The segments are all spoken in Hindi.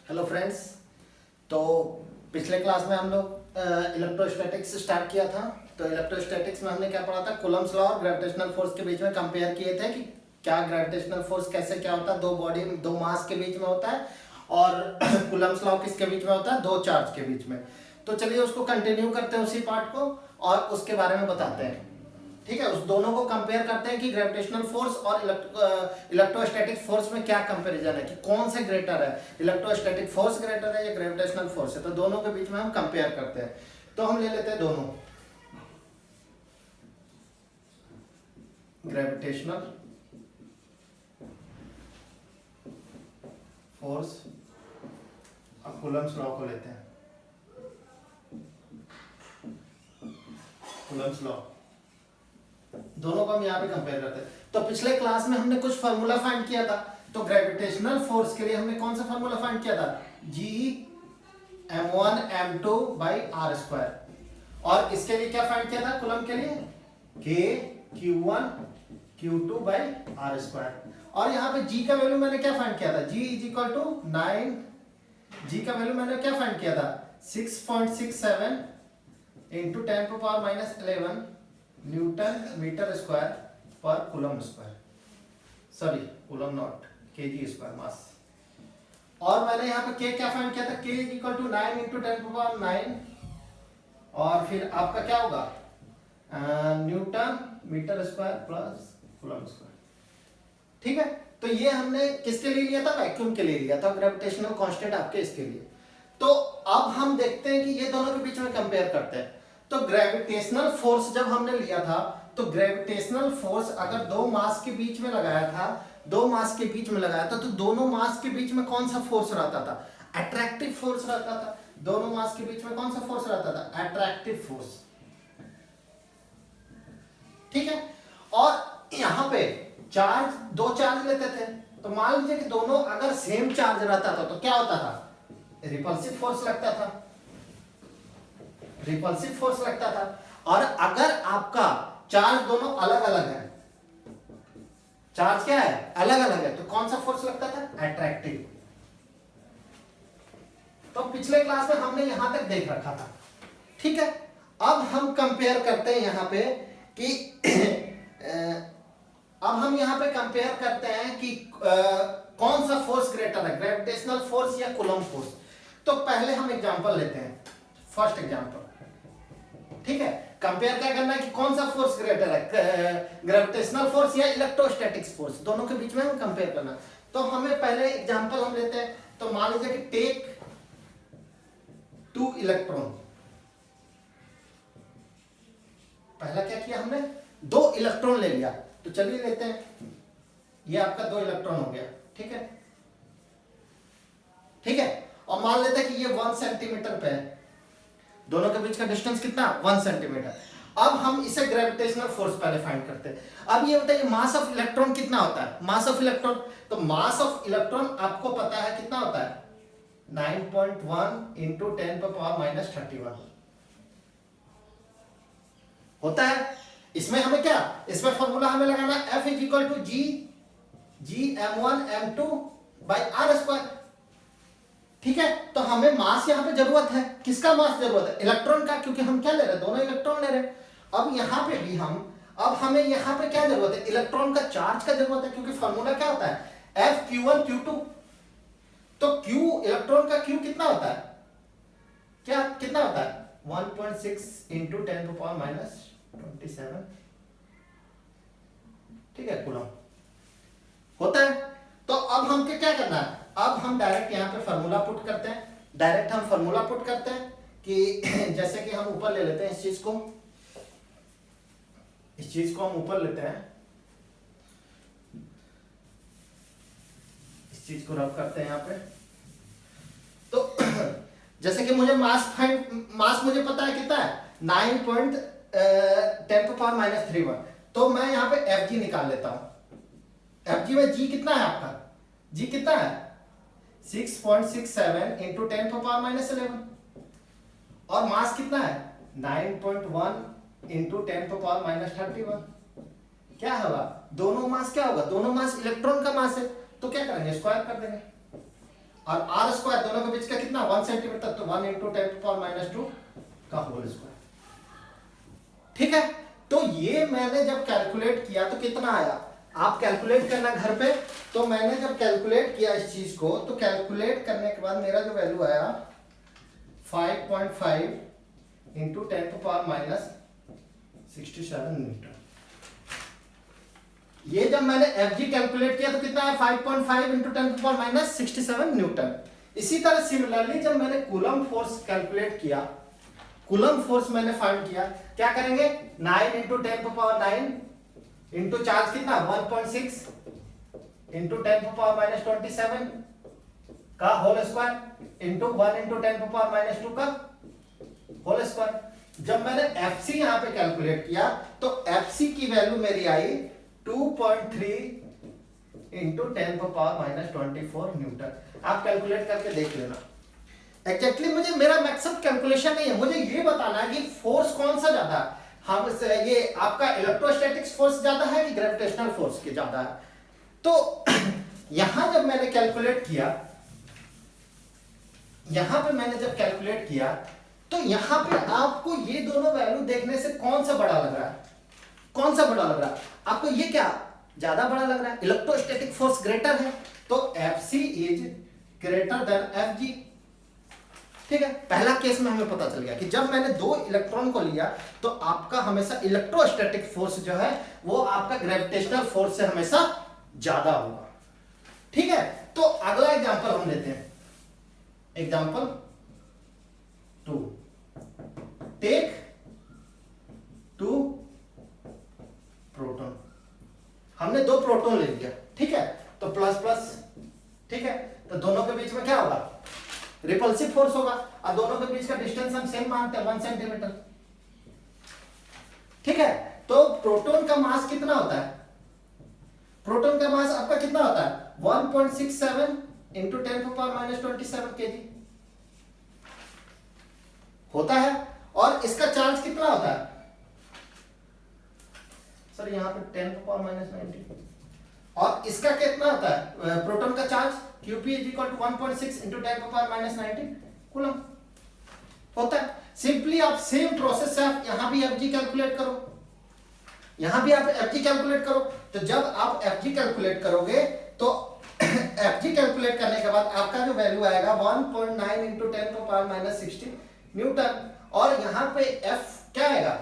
Hello friends. तो पिछले क्लास में हम लोग इलेक्ट्रोस्टैटिक्स स्टार्ट किया था। तो इलेक्ट्रोस्टैटिक्स में हमने क्या पढ़ा था, कूलम्ब्स लॉ और ग्रेविटेशनल फोर्स के बीच में कंपेयर किए थे कि क्या ग्रेविटेशनल फोर्स कैसे क्या होता है, दो मास के बीच में होता है, और कूलम्ब्स लॉ किसके बीच में होता है, दो चार्ज के बीच में। तो चलिए उसको कंटिन्यू करते हैं उसी पार्ट को और उसके बारे में बताते हैं। ठीक है, उस दोनों को कंपेयर करते हैं कि ग्रेविटेशनल फोर्स और इलेक्ट्रोस्टैटिक फोर्स में क्या कंपैरिजन है, कि कौन से ग्रेटर है, इलेक्ट्रोस्टैटिक फोर्स ग्रेटर है या ग्रेविटेशनल फोर्स है। तो दोनों के बीच में हम कंपेयर करते हैं। तो हम ले लेते हैं दोनों, ग्रेविटेशनल फोर्स और कूलम्ब्स लॉ को लेते हैं। कूलम्ब्स लॉ दोनों को हम यहाँ पे कंपेयर करते हैं। तो पिछले क्लास में हमने कुछ फार्मूला फाइंड किया था। तो ग्रेविटेशनल फोर्स के लिए हमने कौन सा फार्मूला फाइंड किया था, G m1 m2 by R square. और इसके लिए क्या फाइंड किया था, कूलम्ब के लिए K q1 q2 by R square. और यहाँ पे G का वैल्यू मैंने क्या फाइंड किया था, G is equal to 9। G का वैल्यू मैंने क्या फाइंड किया था, 6.67 इंटू 10⁻⁻11 न्यूटन मीटर स्क्वायर पर coulomb square, sorry coulomb not, KG square mass. और मैंने यहाँ पे के क्या फाइंड किया था, के इक्वल टू 9 इंटू 10⁻9 और फिर आपका क्या होगा, newton metre square plus coulomb square. ठीक है, तो ये हमने किसके लिए लिया था, वैक्यूम के लिए लिया था, ग्रेविटेशनल कांस्टेंट आपके इसके लिए। तो अब हम देखते हैं कि ये दोनों के बीच में कंपेयर करते हैं। तो ग्रेविटेशनल फोर्स जब हमने लिया था, तो ग्रेविटेशनल फोर्स अगर दो मास के बीच में लगाया था, दो मास के बीच में लगाया था, तो दोनों मास के बीच में कौन सा फोर्स रहता था, अट्रैक्टिव फोर्स रहता था। दोनों मास के बीच में कौन सा फोर्स रहता था, अट्रैक्टिव फोर्स। ठीक है, और यहां पे दो चार्ज लेते थे, तो मान लीजिए कि दोनों अगर सेम चार्ज रहता था तो क्या होता था, रिपल्सिव फोर्स लगता था, रिपल्सिव फोर्स लगता था। और अगर आपका चार्ज दोनों अलग अलग है, चार्ज क्या है, अलग अलग है, तो कौन सा फोर्स लगता था, अट्रैक्टिव। तो पिछले क्लास में हमने यहां तक देख रखा था। ठीक है, अब हम कंपेयर करते हैं यहां पे कि अब हम यहां पे कंपेयर करते हैं कि कौन सा फोर्स ग्रेटर है, ग्रेविटेशनल फोर्स या कूलम्ब फोर्स। तो पहले हम एग्जांपल लेते हैं, फर्स्ट एग्जांपल। ठीक है, कंपेयर क्या करना है कि कौन सा फोर्स ग्रेटर है, ग्रेविटेशनल फोर्स या इलेक्ट्रोस्टैटिक्स फोर्स, दोनों के बीच में हम कंपेयर करना। तो हमें पहले एग्जांपल हम लेते हैं। तो मान लीजिए कि टेक 2 इलेक्ट्रॉन। पहला क्या किया हमने, 2 इलेक्ट्रॉन ले लिया। तो चलिए लेते हैं, ये आपका 2 इलेक्ट्रॉन हो गया। ठीक है, ठीक है, और मान लेते हैं कि ये 1 सेंटीमीटर पे है, दोनों के बीच का डिस्टेंस कितना, 1 सेंटीमीटर। अब हम इसे ग्रेविटेशनल फोर्स पहले फाइंड करते हैं। अब ये बताइए मास ऑफ इलेक्ट्रॉन कितना होता है, मास ऑफ इलेक्ट्रॉन। तो मास ऑफ इलेक्ट्रॉन आपको पता है कितना होता है, 9.1 इंटू 10⁻⁻31 होता है। इसमें हमें क्या, इसमें फॉर्मूला हमें लगाना है, F is equal to G m1 m2 by R square. ठीक है, तो हमें मास यहां पे जरूरत है, किसका मास जरूरत है, इलेक्ट्रॉन का, क्योंकि हम क्या ले रहे हैं, दोनों इलेक्ट्रॉन ले रहे हैं। अब यहां पे भी अब हमें यहां पे क्या जरूरत है, इलेक्ट्रॉन का चार्ज का जरूरत है, क्योंकि फॉर्मूला क्या होता है, F q1 q2। तो Q इलेक्ट्रॉन का Q कितना होता है, क्या कितना होता है, 1.6 इंटू 10⁻⁻27। ठीक है, कूलम्ब होता है। तो अब हमको क्या करना है, अब हम डायरेक्ट यहाँ पे फार्मूला पुट करते हैं। डायरेक्ट हम फार्मूला पुट करते हैं कि जैसे कि हम ऊपर ले लेते हैं इस चीज को हम ऊपर लेते हैं, इस चीज को रब करते हैं यहाँ पे। तो जैसे कि मुझे मास मुझे पता है कितना है, 9.10⁻⁻31। तो मैं यहाँ पे Fg निकाल लेता हूं। Fg में G कितना है आपका, G कितना है, 6.67 इंटू 10⁻⁻11 और मास कितना है, 9.1 इंटू 10⁻⁻31। क्या होगा, दोनों मास क्या होगा, दोनों मास इलेक्ट्रॉन का मास है, तो क्या करेंगे, स्क्वायर कर देंगे। और आर स्क्वायर दोनों के बीच का कितना 1 सेंटीमीटर, तो 1 इंटू 10⁻⁻² का होल स्क्वायर। ठीक है, तो ये मैंने जब कैलकुलेट किया तो कितना आया, आप कैलकुलेट करना घर पे। तो मैंने जब कैलकुलेट किया इस चीज को, तो कैलकुलेट करने के बाद मेरा जो वैल्यू आया 5.5 इंटू 10⁻⁻67 न्यूटन। ये जब मैंने एफ जी कैलकुलेट किया तो कितना है 5.5 इंटू 10⁻⁻67 न्यूटन। इसी तरह सिमिलरली जब मैंने कूलम फोर्स कैलकुलेट किया, कूलम फोर्स मैंने फाइंड किया, क्या करेंगे 9 इंटू 10⁻9 इंटू चार्ज कितना 1.6 इंटू 10⁻⁻27 का होल स्क्वायर इंटू 1 इंटू 10⁻⁻2 का होल स्क्वायर। जब मैंने एफसी यहां पे कैलकुलेट किया तो एफसी की वैल्यू मेरी आई 2.3 इंटू 10⁻⁻24 न्यूटन। आप कैलकुलेट करके देख लेना। एग्जैक्टली मुझे मेरा मकसद कैलकुलेशन नहीं है, मुझे ये बताना है कि फोर्स कौन सा ज्यादा है। हम ये आपका इलेक्ट्रोस्टैटिक्स फोर्स ज्यादा है कि ग्रेविटेशनल फोर्स के ज्यादा है। तो यहां जब मैंने कैलकुलेट किया, यहां पे मैंने जब कैलकुलेट किया तो यहां पे आपको ये दोनों वैल्यू देखने से कौन सा बड़ा लग रहा है, कौन सा बड़ा लग रहा है आपको, ये क्या ज्यादा बड़ा लग रहा है, इलेक्ट्रोस्टैटिक फोर्स ग्रेटर है तो Fc is greater than Fg। ठीक है, पहला केस में हमें पता चल गया कि जब मैंने दो इलेक्ट्रॉन को लिया तो आपका हमेशा इलेक्ट्रोस्टैटिक फोर्स जो है वो आपका ग्रेविटेशनल फोर्स से हमेशा ज्यादा होगा। ठीक है, तो अगला एग्जांपल हम लेते हैं, एग्जांपल 2। टेक 2 प्रोटॉन, हमने दो प्रोटॉन ले लिया। ठीक है, तो प्लस प्लस, ठीक है, तो दोनों के बीच में क्या होगा रिपल्सिव फोर्स होगा, और दोनों के बीच का डिस्टेंस हम सेम मानते हैं 1 सेंटीमीटर। ठीक है, तो प्रोटॉन का मास कितना होता है, प्रोटॉन का मास आपका कितना होता है 1.67 इंटू 10⁻⁻27 केजी होता है। और इसका चार्ज कितना होता है सर, यहां पे 10⁻⁻90, और इसका कितना होता है प्रोटॉन का charge Qp is equal to 1.6 into 10⁻⁻90 coulomb होता है। सिंपली आप सेम प्रोसेस से आप यहां भी Fg कैलकुलेट करो, यहां भी आप Fg कैलकुलेट करो। तो जब आप Fg कैलकुलेट करोगे तो Fg कैलकुलेट करने के बाद आपका जो वैल्यू आएगा 1.9 इंटू 10⁻⁻60 न्यूटन, और यहां पे F क्या आएगा,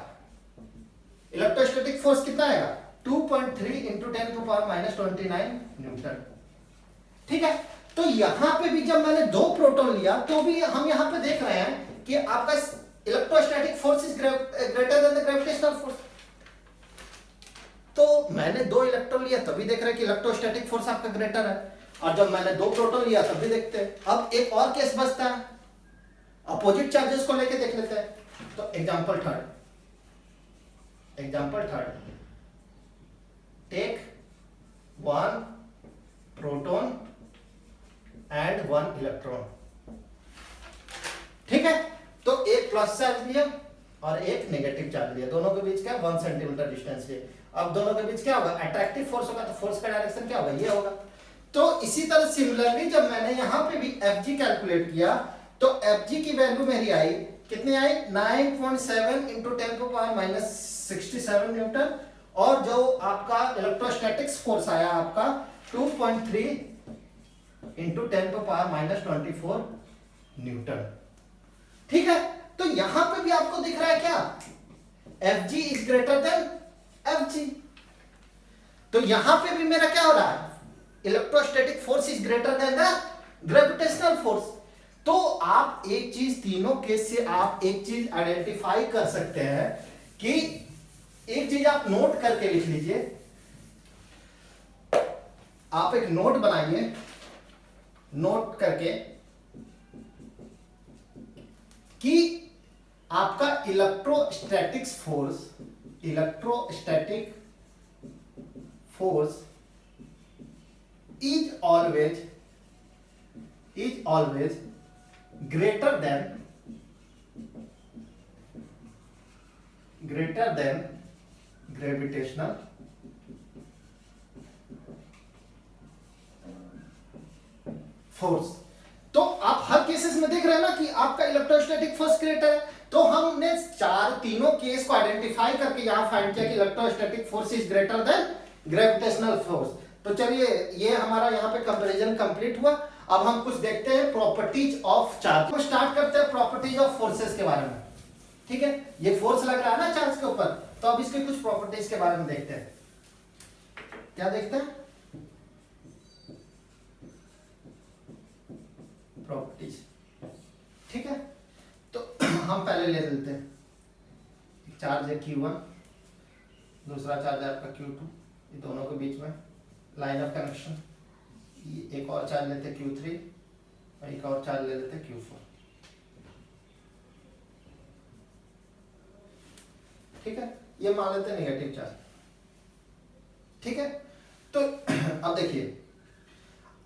इलेक्ट्रोस्टैटिक फोर्स कितना आएगा 2.3 इंटू 10⁻⁻29 न्यूटन। ठीक है, तो यहां पे भी जब मैंने दो प्रोटॉन लिया तो भी हम यहां पे देख रहे हैं कि आपका electrostatic force is greater than the gravitational force. तो मैंने दो इलेक्ट्रॉन लिया तभी देख रहे हैं कि इलेक्ट्रोस्टैटिक फोर्स आपका ग्रेटर है, और जब मैंने दो प्रोटॉन लिया तब भी देखते हैं। अब एक और केस बचता है, अपोजिट चार्जेस को लेके देख लेते हैं। तो example third, take 1 proton and 1 electron. ठीक है, तो एक प्लस चार्ज लिया और एक नेगेटिव चार्ज लिया, दोनों के बीच का 1 सेंटीमीटर डिस्टेंस लिया। अब दोनों के बीच क्या होगा, अट्रैक्टिव फोर्स होगा, तो फोर्स का डायरेक्शन क्या होगा, ये होगा। तो इसी तरह सिमिलरली जब मैंने यहां पे भी Fg कैलकुलेट किया तो Fg की वैल्यू मेरी आई कितनी आई 9.7 इंटू 10⁻⁻67 न्यूटन, और जो आपका इलेक्ट्रोस्टैटिक्स फोर्स आया आपका 2.3 इंटू 10⁻⁻24 न्यूटन। ठीक है, तो यहां पे भी आपको दिख रहा है क्या Fg is greater than Fg। तो यहां पे भी मेरा क्या हो रहा है, electrostatic force is greater than the gravitational force. तो आप एक चीज, तीनों केस से आप एक चीज आइडेंटिफाई कर सकते हैं कि एक चीज आप नोट करके लिख लीजिए, आप एक नोट बनाइए, नोट करके कि आपका electrostatic force is always greater than gravitational force। Her cases में देख रहे हैं ना कि आपका इलेक्ट्रोस्टैटिक फोर्स क्रिएटर है। तो हमने तीनों केस को आइडेंटिफाई करके यहाँ फाइंड किया कि electrostatic force is greater than gravitational force. तो चलिए ये हमारा यहाँ पे कंपैरिजन कंप्लीट हुआ। अब हम कुछ देखते हैं प्रॉपर्टीज ऑफ चार्ज। तो स्टार्ट करते हैं प्रॉपर्टीज ऑफ फोर्सेस के बारे में। ठीक है, ये फोर्स लग रहा है ना चार्ज के ऊपर, तो अब इसके कुछ प्रॉपर्टीज के बारे में देखते हैं। क्या देखते हैं? प्रॉपर्टीज। ठीक है, तो हम पहले ले लेते हैं, एक चार्ज है Q1, दूसरा चार्ज है आपका Q2, ये दोनों के बीच में लाइन ऑफ कनेक्शन। एक और चार्ज लेते हैं Q3 और एक और चार्ज ले लेते हैं Q4। ठीक है, ये मान लेते हैं नेगेटिव चार्ज। ठीक है, तो अब देखिए,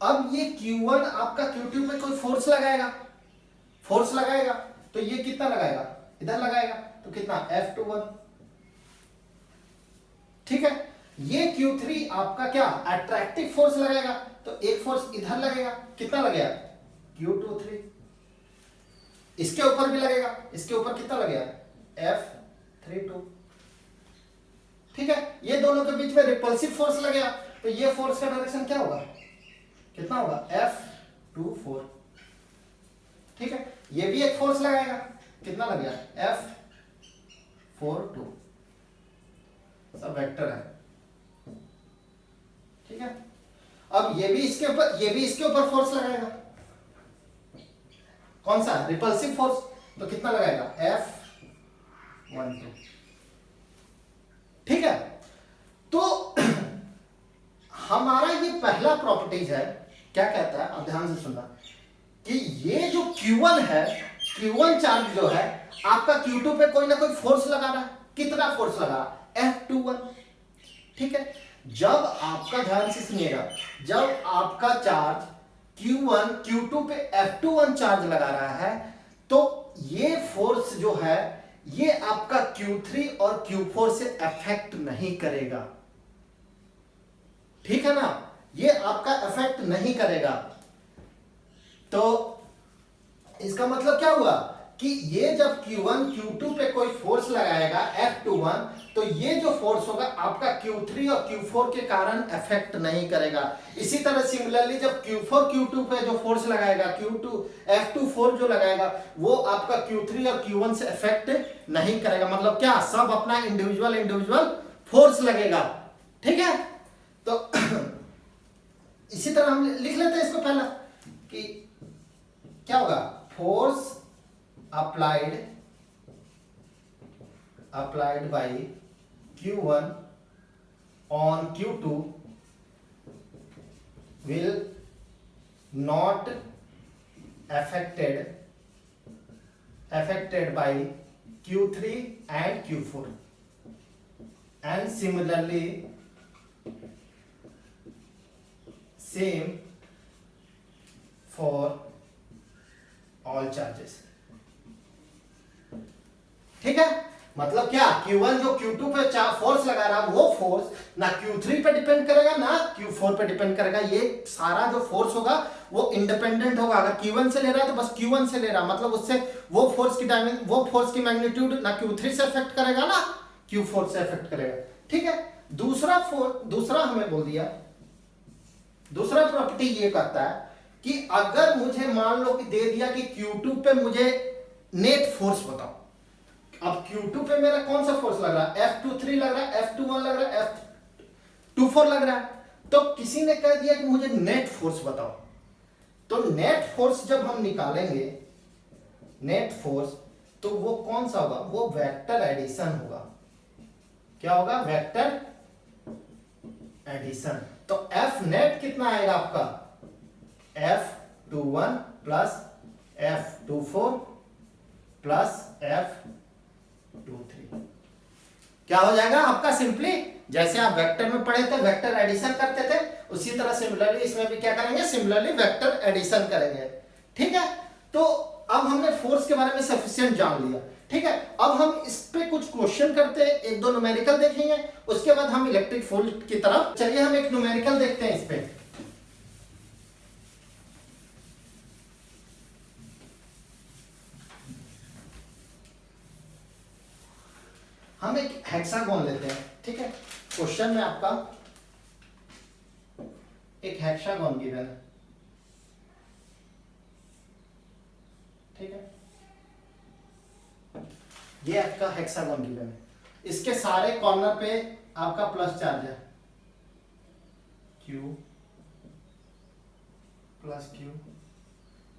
अब ये Q1 आपका Q2 पे कोई फोर्स लगाएगा, तो ये कितना लगाएगा? इधर लगाएगा, तो कितना? F21। ठीक है, ये Q3 आपका क्या अट्रैक्टिव फोर्स लगाएगा, तो एक फोर्स इधर लगेगा, कितना लगेगा? Q23। इसके ऊपर भी लगेगा, इसके ऊपर कितना लगेगा? F32। ठीक है, ये दोनों के बीच में रिपल्सिव फोर्स लगेगा, तो ये फोर्स का डायरेक्शन क्या होगा? कितना होगा? F24। ठीक है, ये भी एक फोर्स लगाएगा, कितना लगेगा? F42। सब वेक्टर है। ठीक है, अब ये भी इसके ऊपर फोर्स लगाएगा, कौन सा? रिपल्सिव फोर्स, तो कितना लगाएगा? F12। ठीक है, तो हमारा ये पहला प्रॉपर्टीज है। क्या कहता है? अब ध्यान से सुनना कि ये जो Q1 है, Q1 चार्ज जो है आपका Q2 पे कोई ना कोई फोर्स लगा रहा है। कितना फोर्स लगा? F21। ठीक है, जब आपका, ध्यान से सुनिएगा, जब आपका चार्ज Q1 Q2 पे F21 चार्ज लगा रहा है, तो ये फोर्स जो है ये आपका Q3 और Q4 से अफेक्ट नहीं करेगा। ठीक है ना, ये आपका अफेक्ट नहीं करेगा। तो इसका मतलब क्या हुआ कि ये जब Q1 Q2 पे कोई फोर्स लगाएगा F21, तो ये जो फोर्स होगा आपका Q3 और Q4 के कारण अफेक्ट नहीं करेगा। इसी तरह सिमिलरली जब Q4 Q2 पे जो फोर्स लगाएगा, F24 जो लगाएगा, वो आपका Q3 और Q1 से अफेक्ट नहीं करेगा। मतलब क्या? सब अपना इंडिविजुअल फोर्स लगेगा। ठीक है, तो इसी तरह हम लिख लेते हैं इसको पहला कि क्या होगा? Force applied by Q1 on Q2 will not affected by Q3 and Q4, and similarly same for all charges। ठीक है, मतलब क्या? Q1 जो Q2 पे फोर्स लगा रहा है, वो फोर्स ना Q3 पे डिपेंड करेगा ना Q4 पे डिपेंड करेगा। ये सारा जो फोर्स होगा वो इंडिपेंडेंट होगा। अगर Q1 से ले रहा है तो बस Q1 से ले रहा, मतलब उससे वो फोर्स की मैग्नीट्यूड ना Q3 से अफेक्ट करेगा ना Q4 से अफेक्ट करेगा। ठीक है, दूसरा हमें बोल दिया, दूसरा प्रॉपर्टी ये कहता है कि अगर मुझे मान लो कि दे दिया कि Q2 पे मुझे नेट फोर्स बताओ। अब Q2 पे मेरा कौन सा फोर्स लग रहा है? F23 लग रहा है, F21 लग रहा है, F24 लग रहा है। तो किसी ने कह दिया कि मुझे नेट फोर्स बताओ, तो नेट फोर्स जब हम निकालेंगे, नेट फोर्स, तो वो कौन सा होगा? वो वेक्टर एडिशन होगा। क्या होगा? Vector addition. तो F नेट कितना आएगा आपका? F21 plus F24 plus F23 क्या हो जाएगा आपका? सिंपली जैसे आप वेक्टर में पढ़े थे, वेक्टर एडिशन करते थे, उसी तरह सिमिलरली इसमें भी क्या करेंगे? सिमिलरली वेक्टर एडिशन करेंगे। ठीक है, तो अब हमने फोर्स के बारे में सफिशिएंट जान लिया। ठीक है, अब हम इस पे कुछ क्वेश्चन करते हैं, एक दो न्यूमेरिकल देखेंगे, उसके बाद हम इलेक्ट्रिक फील्ड की तरफ चलिए हम एक न्यूमेरिकल देखते हैं इस पे। हम एक हेक्सागोन लेते हैं, ठीक है। क्वेश्चन में आपका एक हेक्सागोन गिवन है, ठीक है। ये आपका हेक्सागोन गिवन है, इसके सारे कॉर्नर पे आपका प्लस चार्ज है, Q प्लस Q।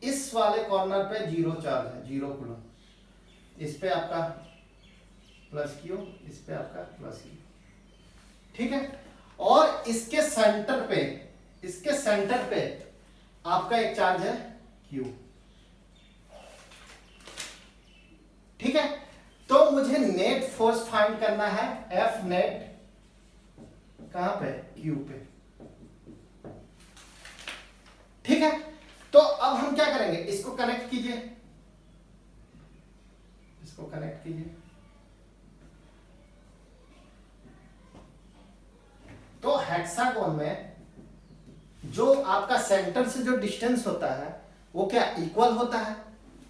इस वाले कॉर्नर पे जीरो चार्ज है, 0 कूलम। इस पे आपका प्लस Q, इस पे आपका प्लस Q, ठीक है। और इसके सेंटर पे आपका एक चार्ज है Q, ठीक है। तो मुझे नेट फोर्स फाइंड करना है, F नेट कहां पे, Q पे, ठीक है। तो अब हम क्या करेंगे, इसको कनेक्ट कीजिए, इसको कनेक्ट कीजिए। तो हेक्सागोन में जो आपका सेंटर से जो डिस्टेंस होता है वो क्या इक्वल होता है।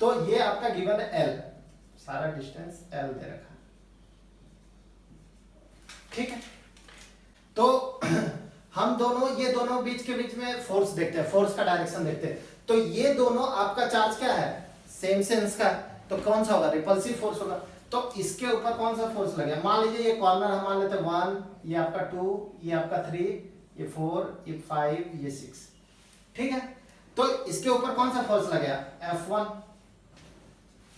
तो ये आपका गिवन है L, सारा डिस्टेंस L दे रखा, ठीक है। तो हम दोनों, ये दोनों बीच में फोर्स देखते हैं, फोर्स का डायरेक्शन देखते हैं। तो ये दोनों आपका चार्ज क्या है, सेम सेंस का, तो कौन सा होगा, रिपल्सिव फोर्स होगा। तो इसके ऊपर कौन सा फोर्स लगेगा, मान लीजिए ये कॉर्नर हम मान लेते हैं 1, ये आपका 2, ये आपका 3, ये 4, ये 5, ये 6, ठीक है। तो इसके ऊपर कौन सा फोर्स लगेगा, F1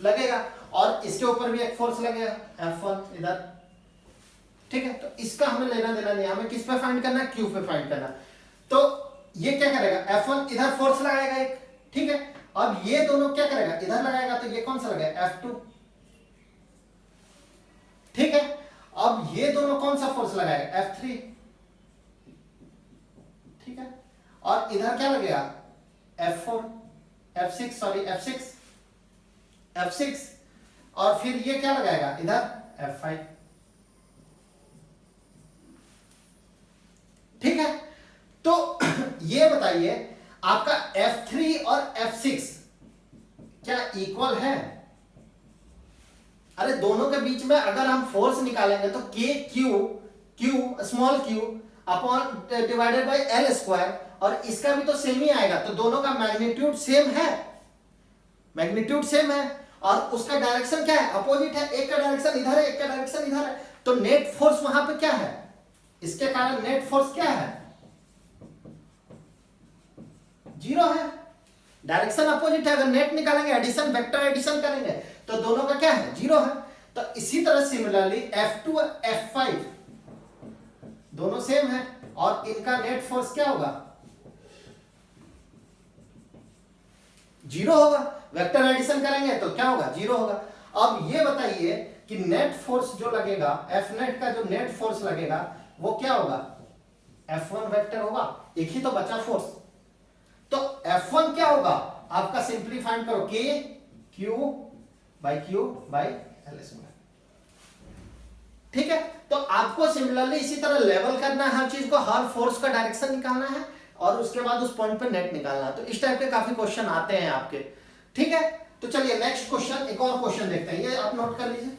लगेगा, और इसके ऊपर भी एक फोर्स लगेगा F1 इधर, ठीक है। तो इसका हमें लेना देना नहीं, हमें किस पे फाइंड करना है, Q पे फाइंड करना। तो ये क्या करेगा, F1 इधर फोर्स लगाएगा एक, ठीक है। अब ये दोनों क्या करेगा, इधर लगाएगा, तो ये कौन सा लगाएगा, F2, ठीक है। अब ये दोनों कौन सा फोर्स लगाएगा, F3, ठीक है। और इधर क्या लगेगा, F4, F6, सॉरी F6, और फिर ये क्या लगाएगा इधर, F5, ठीक है। तो ये बताइए आपका F3 और F6 क्या इक्वल है। अरे दोनों के बीच में अगर हम फोर्स निकालेंगे तो Q small q upon divided by L square, और इसका भी तो सेम ही आएगा। तो दोनों का मैग्नीट्यूड सेम है, और उसका डायरेक्शन क्या है, अपोजिट है। एक का डायरेक्शन इधर है, एक का डायरेक्शन इधर है। तो नेट फोर्स वहां पे क्या है, इसके कारण नेट फोर्स क्या है, 0 है। डायरेक्शन अपोजिट है, अगर नेट निकालेंगे, एडिशन, वेक्टर एडिशन करेंगे, तो दोनों का क्या है, 0 है। तो इसी तरह सिमिलरली F2 और F5 दोनों सेम है, और इनका नेट फोर्स क्या होगा, 0 होगा। वेक्टर एडिशन करेंगे तो क्या होगा, 0 होगा। अब ये बताइए कि नेट फोर्स जो लगेगा, F नेट का जो नेट फोर्स लगेगा वो क्या होगा, F1 वेक्टर होगा, एक ही तो बचा फोर्स। तो F1 क्या होगा, आपका सिंपली फाइंड करो, Q बाई L स्क्वायर, ठीक है। तो आपको सिमिलरली इसी तरह लेवल करना है हर चीज को, हर फोर्स का डायरेक्शन निकालना है, और उसके बाद उस पॉइंट पे नेट निकालना है। तो इस टाइप के काफी क्वेश्चन आते हैं आपके, ठीक है। तो चलिए नेक्स्ट क्वेश्चन, एक और क्वेश्चन देखते हैं, ये आप नोट कर लीजिए,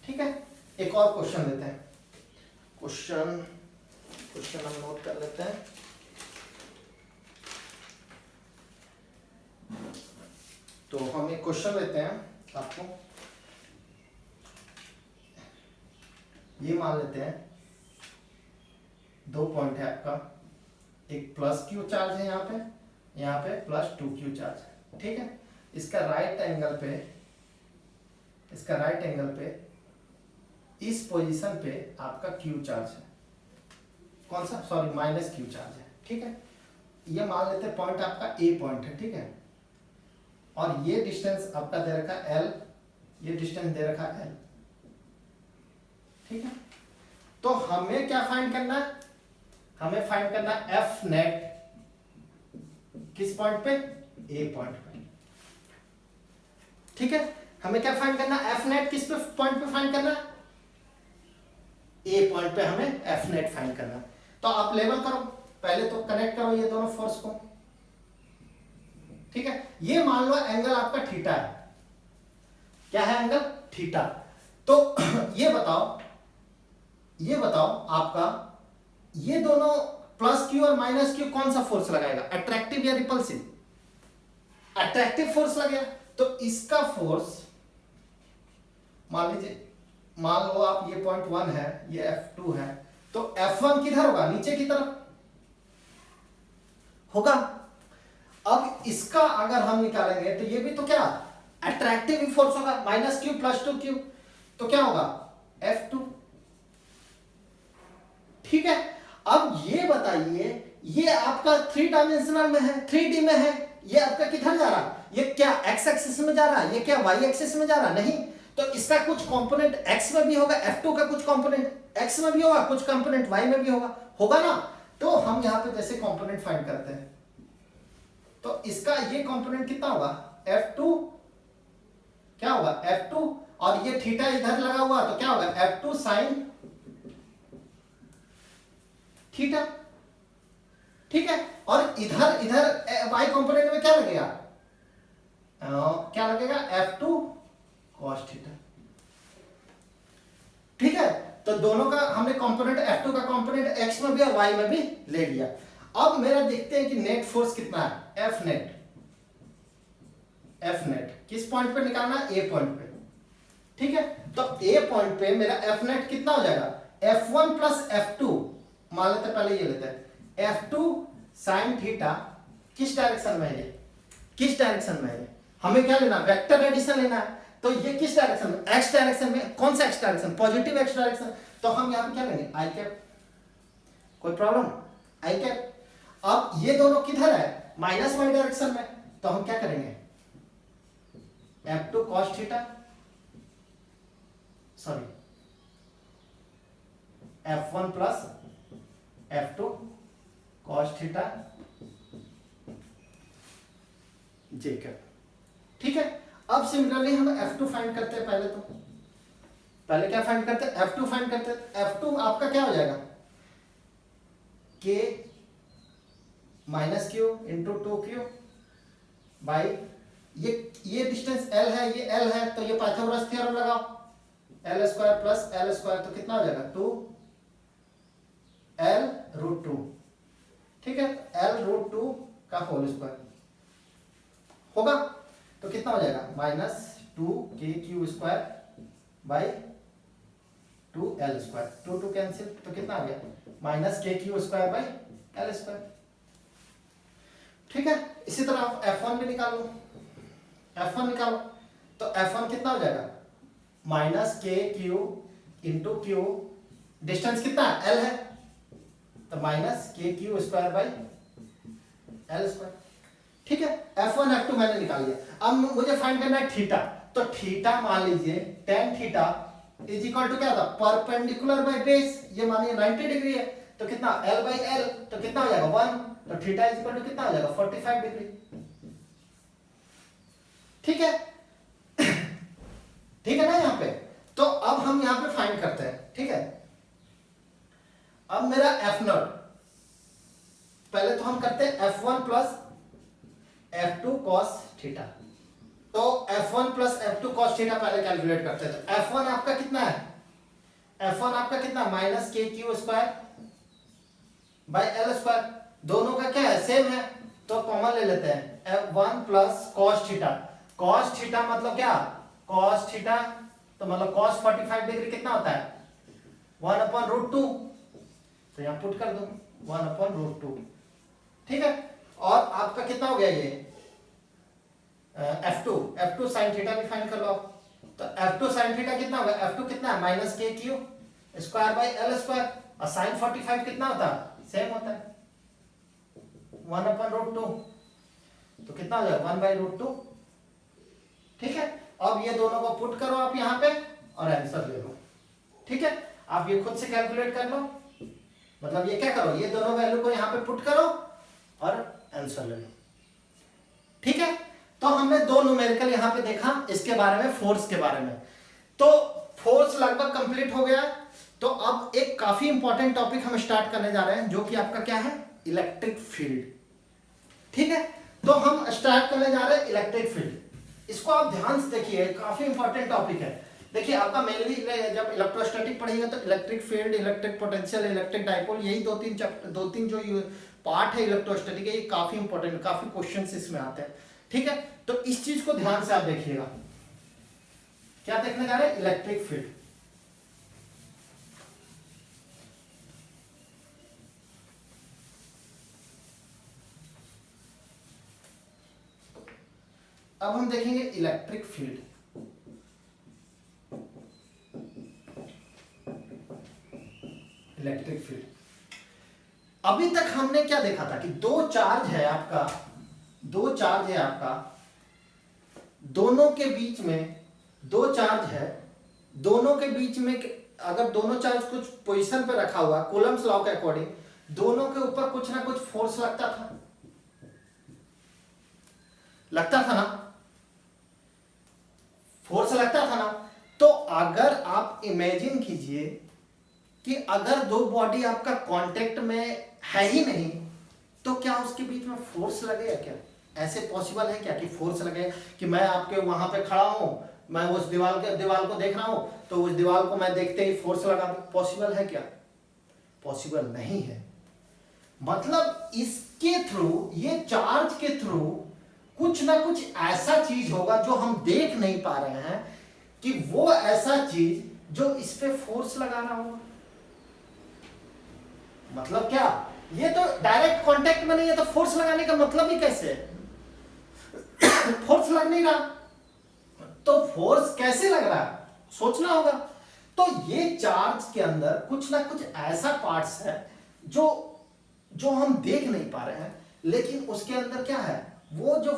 ठीक है। एक और क्वेश्चन लेते हैं, क्वेश्चन हम नोट कर लेते हैं। तो हम एक क्वेश्चन लेते हैं, आपको ये मान लेते हैं 2 पॉइंट है आपका, एक प्लस Q चार्ज है यहाँ पे प्लस 2Q चार्ज है, ठीक है। इसका राइट एंगल पे इस पोजीशन पे आपका Q चार्ज है, कौन सा, सॉरी माइनस Q चार्ज है, ठीक है। ये मान लेते हैं पॉइंट आपका A पॉइंट है, ठीक है। और ये डिस्टेंस आपका दे रखा L, ये डिस्टेंस दे रखा L, ठीक है। तो हमें क्या फाइंड करना है, हमें फाइंड करना है F नेट किस पॉइंट पे, A पॉइंट पे, ठीक है। हमें क्या फाइंड करना है, F नेट किस पे पॉइंट पे फाइंड करना है, A पॉइंट पे हमें F नेट फाइंड करना है। तो आप लेवल करो, पहले तो कनेक्ट करो ये दोनों फोर्स को, ठीक है। ये मान लो एंगल आपका थीटा है, क्या है एंगल थीटा। तो ये बताओ आपका ये दोनों प्लस क्यू और माइनस क्यू कौन सा फोर्स लगाएगा, अट्रैक्टिव या रिपल्सिव? अट्रैक्टिव फोर्स लगेगा। तो इसका फोर्स मान लो आप ये पॉइंट 1 है, ये F2 है, तो F1 किधर होगा, नीचे की तरफ होगा। अब इसका अगर हम निकालेंगे तो ये भी तो क्या अट्रैक्टिव फोर्स होगा, माइनस क्यू प्लस 2 क्यू, तो क्या होगा F2। ठीक है। अब ये बताइए ये आपका 3 डायमेंशनल में है, 3D में है, ये आपका किधर जा रहा, ये क्या x एक्सिस में जा रहा है, ये क्या y एक्सिस में जा रहा, नहीं। तो इसका कुछ कंपोनेंट x में भी होगा, F2 का कुछ कंपोनेंट x में भी होगा, कुछ कंपोनेंट y में भी होगा ना। तो हम यहां पे जैसे कंपोनेंट फाइंड करते हैं, तो इसका ये कंपोनेंट कितना होगा F2, क्या होगा F2, और ये थीटा इधर लगा हुआ तो क्या होगा F2 साइन थीटा। ठीक है। और इधर y कंपोनेंट में क्या लगेगा, क्या लगेगा F2 cos थीटा। ठीक है। तो दोनों का हमने कंपोनेंट F2 का कंपोनेंट x में भी और y में भी ले लिया। अब मेरा देखते हैं कि नेट फोर्स कितना है, F नेट किस पॉइंट पे निकालना है, A पॉइंट पे। ठीक है। तो A पॉइंट पे मेरा F नेट कितना हो जाएगा, F1 प्लस F2, मान लेते पहले ये लेते हैं F2 साइन थीटा, किस डायरेक्शन में है, ये किस डायरेक्शन में है, हमें क्या लेना, वेक्टर एडिशन लेना है। तो ये किस डायरेक्शन में, x डायरेक्शन में। कौन सा x direction, positive x direction. तो हम यहां पे क्या लेंगे आई कैप, कोई प्रॉब्लम, आई कैप। अब ये दोनों किधर है, माइनस y डायरेक्शन में, तो हम क्या करेंगे F2 cos theta, sorry F1 plus F2 cos theta J cap. ठीक है। अब सिमिलरली हम F2 फाइंड करते हैं, पहले क्या फाइंड करते हैं, F2 फाइंड करते हैं। F2 आपका क्या हो जाएगा, K minus Q into 2Q by ये डिस्टेंस L है, ये L है, तो ये पाइथागोरस थ्योरम लगाओ, L square plus L square, तो कितना हो जाएगा 2L√2। ठीक है। L√2 का होल स्क्वायर होगा, तो कितना हो जाएगा minus 2KQ square by 2L square, 2 cancel, तो कितना आ गया minus KQ square by L square. ठीक है। इसी तरह आप F1 भी निकालो, F1 निकालो, तो F1 कितना हो जाएगा minus KQ into Q, distance कितना है L है, तो minus KQ square by L square. ठीक है। F1 F2 मैंने निकाल लिया। अब मुझे फाइंड करना है थीटा, तो थीटा मान लीजिए tan theta is equal to क्या था, परपेंडिकुलर बाय बेस, ये मानिए 90 डिग्री है, तो कितना L बाई L, तो कितना हो जाएगा 1, तो थीटा इज इक्वल टू कितना हो जाएगा 45 डिग्री। ठीक है। ठीक है ना यहाँ पे। तो अब हम यहाँ पे फाइंड करते हैं। ठीक है। अब मेरा F0, पहले तो हम करते हैं F1 plus F2 cos theta, तो F1 plus F2 cos theta पहले कैलकुलेट करते हैं। तो F1 आपका कितना है, F1 आपका कितना minus KQ square by L square, दोनों का क्या है सेम है, तो कॉमन ले लेते हैं F1 plus cos theta. cos theta मतलब क्या, cos थीटा तो मतलब cos 45 डिग्री कितना होता है 1/√2, तो यहां पुट कर दो 1/√2। ठीक है। और आपका कितना हो गया ये F2 sin थीटा भी फाइंड कर लो। तो F2 sin थीटा कितना होगा, F2 कितना है minus KQ square by L square, और sin 45 कितना होता है सेम होता है 1/√2, तो कितना हो जाएगा 1/√2। ठीक है। अब ये दोनों को पुट करो आप यहाँ पे और आंसर ले लो। ठीक है। आप ये खुद से कैलकुलेट कर लो, मतलब ये क्या करो, ये दोनों वैल्यू को यहाँ पे पुट करो और आंसर ले लो। ठीक है। तो हमने दो न्यूमेरिकल यहाँ पे देखा इसके बारे में, फोर्स के बारे में। तो फोर्स लगभग कंप्लीट हो गया। तो अब एक काफी इंपॉर्टेंट टॉपिक हम स्टार्ट करने जा रहे हैं, जो कि आपका क्या है, इलेक्ट्रिक फील्ड। ठीक है। तो हम स्टार्ट करने जा रहे हैं इलेक्ट्रिक फील्ड। इसको आप ध्यान से देखिए, काफी इंपॉर्टेंट टॉपिक है। देखिए आपका मेनली जब इलेक्ट्रोस्टैटिक पढ़ेंगे तो electric field, electric potential, electric dipole, यही दो तीन जो पार्ट है इलेक्ट्रोस्टैटिक, ये काफी इंपॉर्टेंट, काफी क्वेश्चंस इसमें आते हैं। ठीक है, तो इस चीज को ध्यान से आप देखिएगा। क्या देखने जा रहे हैं? Electric field. अब हम देखेंगे इलेक्ट्रिक फील्ड। इलेक्ट्रिक फील्ड, अभी तक हमने क्या देखा था कि दो चार्ज है आपका, दोनों के बीच में दो चार्ज है, दोनों के बीच में अगर दोनों चार्ज कुछ पोजीशन पे रखा हुआ, कूलम्स लॉ के अकॉर्डिंग दोनों के ऊपर कुछ ना कुछ फोर्स लगता था ना, फोर्स लगता था ना। तो अगर आप इमेजिन कीजिए कि अगर दो बॉडी आपका कांटेक्ट में है ही नहीं, तो क्या उसके बीच में फोर्स लगेगा? क्या ऐसे पॉसिबल है क्या कि फोर्स लगे? कि मैं आपके वहां पे खड़ा हूं, मैं उस दीवार को देख रहा हूं, तो उस दीवार को मैं देखते ही फोर्स लगा, पॉसिबल है क्या? पॉसिबल नहीं है। मतलब इसके थ्रू, ये चार्ज के थ्रू कुछ ना कुछ ऐसा चीज होगा जो हम देख नहीं पा रहे हैं, कि वो ऐसा चीज जो इस पे फोर्स लगा रहा होगा। मतलब क्या? ये तो डायरेक्ट कांटेक्ट में नहीं है, तो फोर्स लगाने का मतलब ही कैसे है? फोर्स लग नहीं रहा, तो फोर्स कैसे लग रहा है? सोचना होगा। तो ये चार्ज के अंदर कुछ ना कुछ ऐसा पार्ट्स है जो हम देख नहीं पा रहे हैं, लेकिन उसके अंदर क्या है, वो जो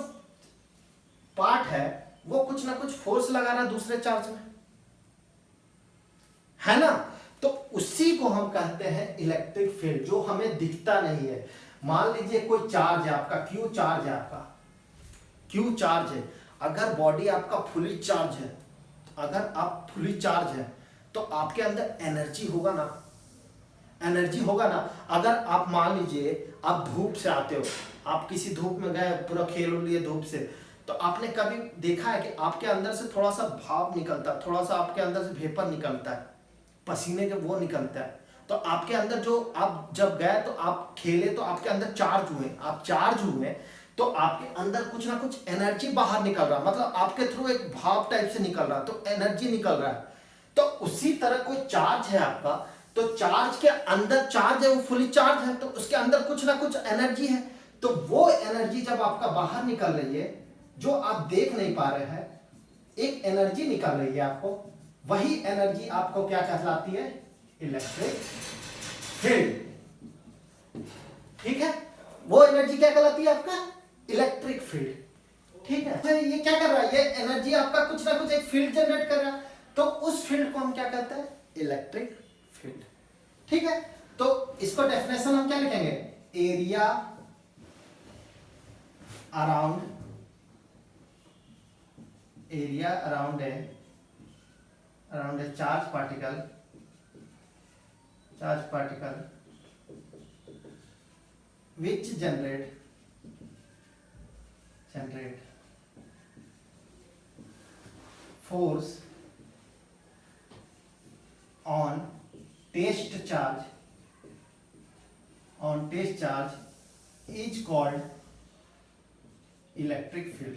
पार्ट है वो कुछ ना कुछ फोर्स लगा रहा है दूसरे चार्ज में, है ना। तो उसी को हम कहते हैं इलेक्ट्रिक फील्ड, जो हमें दिखता नहीं है। मान लीजिए कोई चार्ज है आपका, क्यू चार्ज है आपका, क्यू चार्ज है। अगर बॉडी आपका फुली चार्ज है, अगर आप फुली चार्ज है, तो आपके अंदर एनर्जी होगा ना, एनर्जी होगा ना। अगर आप मान लीजिए आप धूप से आते हो, आप किसी धूप में गए, पूरा खेल लिए धूप से, तो आपने कभी देखा है कि आपके अंदर से थोड़ा सा भाप निकलता है, थोड़ा सा आपके अंदर से वेपर निकलता है, पसीने जब वो निकलता है, तो आपके अंदर जो, आप जब गए तो आप खेले तो आपके अंदर चार्ज हुए, आप चार्ज हुए, तो आपके अंदर कुछ ना कुछ एनर्जी बाहर निकल रहा, मतलब आपके थ्रू एक भाप टाइप से निकल रहा, तो एनर्जी निकल रहा है। तो उसी तरह कोई चार्ज है आपका, तो चार्ज के अंदर, चार्ज है वो फुली चार्ज है, तो उसके अंदर कुछ ना कुछ एनर्जी है। तो वो एनर्जी जब आपका बाहर निकल रही है, जो आप देख नहीं पा रहे हैं, एक एनर्जी निकल रही है आपको, वही एनर्जी आपको क्या कहलाती है? Electric field. ठीक है, वो एनर्जी क्या कहलाती है आपका? Electric field. ठीक है, तो ये क्या कर रहा है? ये एनर्जी आपका कुछ ना कुछ एक फील्ड जनरेट कर रहा है, तो उस फील्ड को हम क्या कहते हैं? Electric field. ठीक है, तो इसको डेफिनेशन हम क्या लिखेंगे? Area around a charge particle which generate force on test charge is called electric field.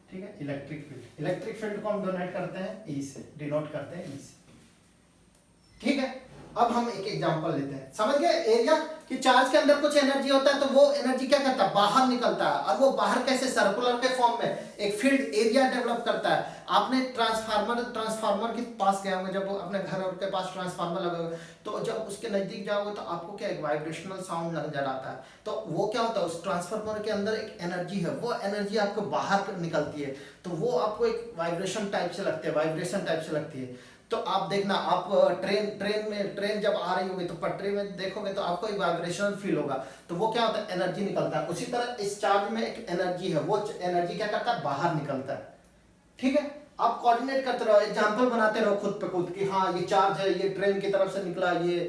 ठीक है, इलेक्ट्रिक फील्ड को हम डोनेट करते हैं ई से, डिनोट करते हैं ई से। ठीक है, अब हम एक एग्जांपल लेते हैं। समझ गए? एरिया कि चार्ज के अंदर कुछ एनर्जी होता है, तो वो एनर्जी क्या करता है? बाहर निकलता है। और वो बाहर कैसे? सर्कुलर के फॉर्म में एक फील्ड एरिया डेवलप करता है। आपने ट्रांसफार्मर के पास गए होंगे, जब अपने घर और के पास ट्रांसफार्मर लगे हुए, तो जब उसके नजदीक जाओगे तो आपको क्या, एक वाइब्रेशनल साउंड नजर आता है। तो वो क्या होता है? उस ट्रांसफार्मर के अंदर एक एनर्जी है, वो एनर्जी आपको बाहर निकलती है, तो वो आपको एक वाइब्रेशन टाइप से लगती है। तो आप देखना, आप ट्रेन जब आ रही होगी तो पटरी में देखोगे तो आपको एक वाइब्रेशन फील होगा, तो वो क्या होता है? एनर्जी निकलता है। उसी तरह इस चार्ज में एक एनर्जी है, वो एनर्जी क्या करता है? बाहर निकलता है। ठीक है, आप कोऑर्डिनेट करते रहो, एग्जांपल बनाते रहो खुद पे खुद कि हाँ ये चार्ज है, ये ट्रेन की तरफ से निकला, ये,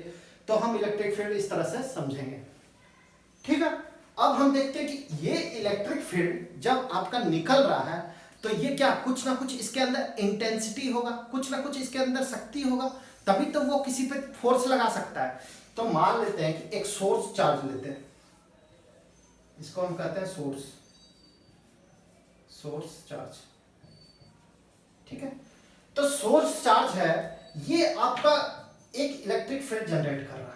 तो हम इलेक्ट्रिक फील्ड इस तरह से समझेंगे। ठीक है, अब हम देखते हैं कि ये इलेक्ट्रिक फील्ड जब आपका निकल रहा है तो ये क्या कुछ ना कुछ इसके अंदर इंटेंसिटी होगा, कुछ ना कुछ इसके अंदर शक्ति होगा, तभी तो वो किसी पे फोर्स लगा सकता है। तो मान लेते हैं कि एक सोर्स चार्ज लेते हैं, इसको हम कहते हैं सोर्स चार्ज। ठीक है, तो सोर्स चार्ज है, ये आपका एक इलेक्ट्रिक फील्ड जनरेट कर रहा है।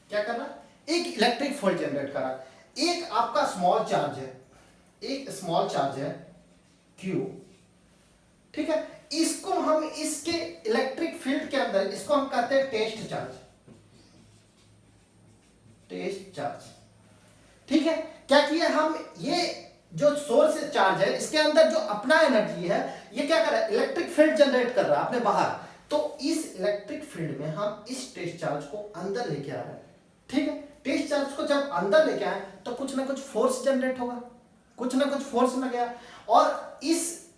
क्या कर रहा है? एक इलेक्ट्रिक फील्ड जनरेट कर रहा है। एक आपका स्मॉल चार्ज है, एक स्मॉल चार्ज है Q। ठीक है, इसको हम इसके इलेक्ट्रिक फील्ड के अंदर इसको हम कहते हैं टेस्ट चार्ज। ठीक है, क्या किया हम, ये जो सोर्स चार्ज है इसके अंदर जो अपना एनर्जी है ये क्या कर रहा है, इलेक्ट्रिक फील्ड जनरेट कर रहा है अपने बाहर। तो इस इलेक्ट्रिक फील्ड में हम इस टेस्ट चार्ज को अंदर लेके आ रहे हैं। ठीक है, टेस्ट चार्ज को जब अंदर लेके आए तो कुछ ना कुछ फोर्स जनरेट होगा, कुछ ना कुछ फोर्स लगेगा, और इस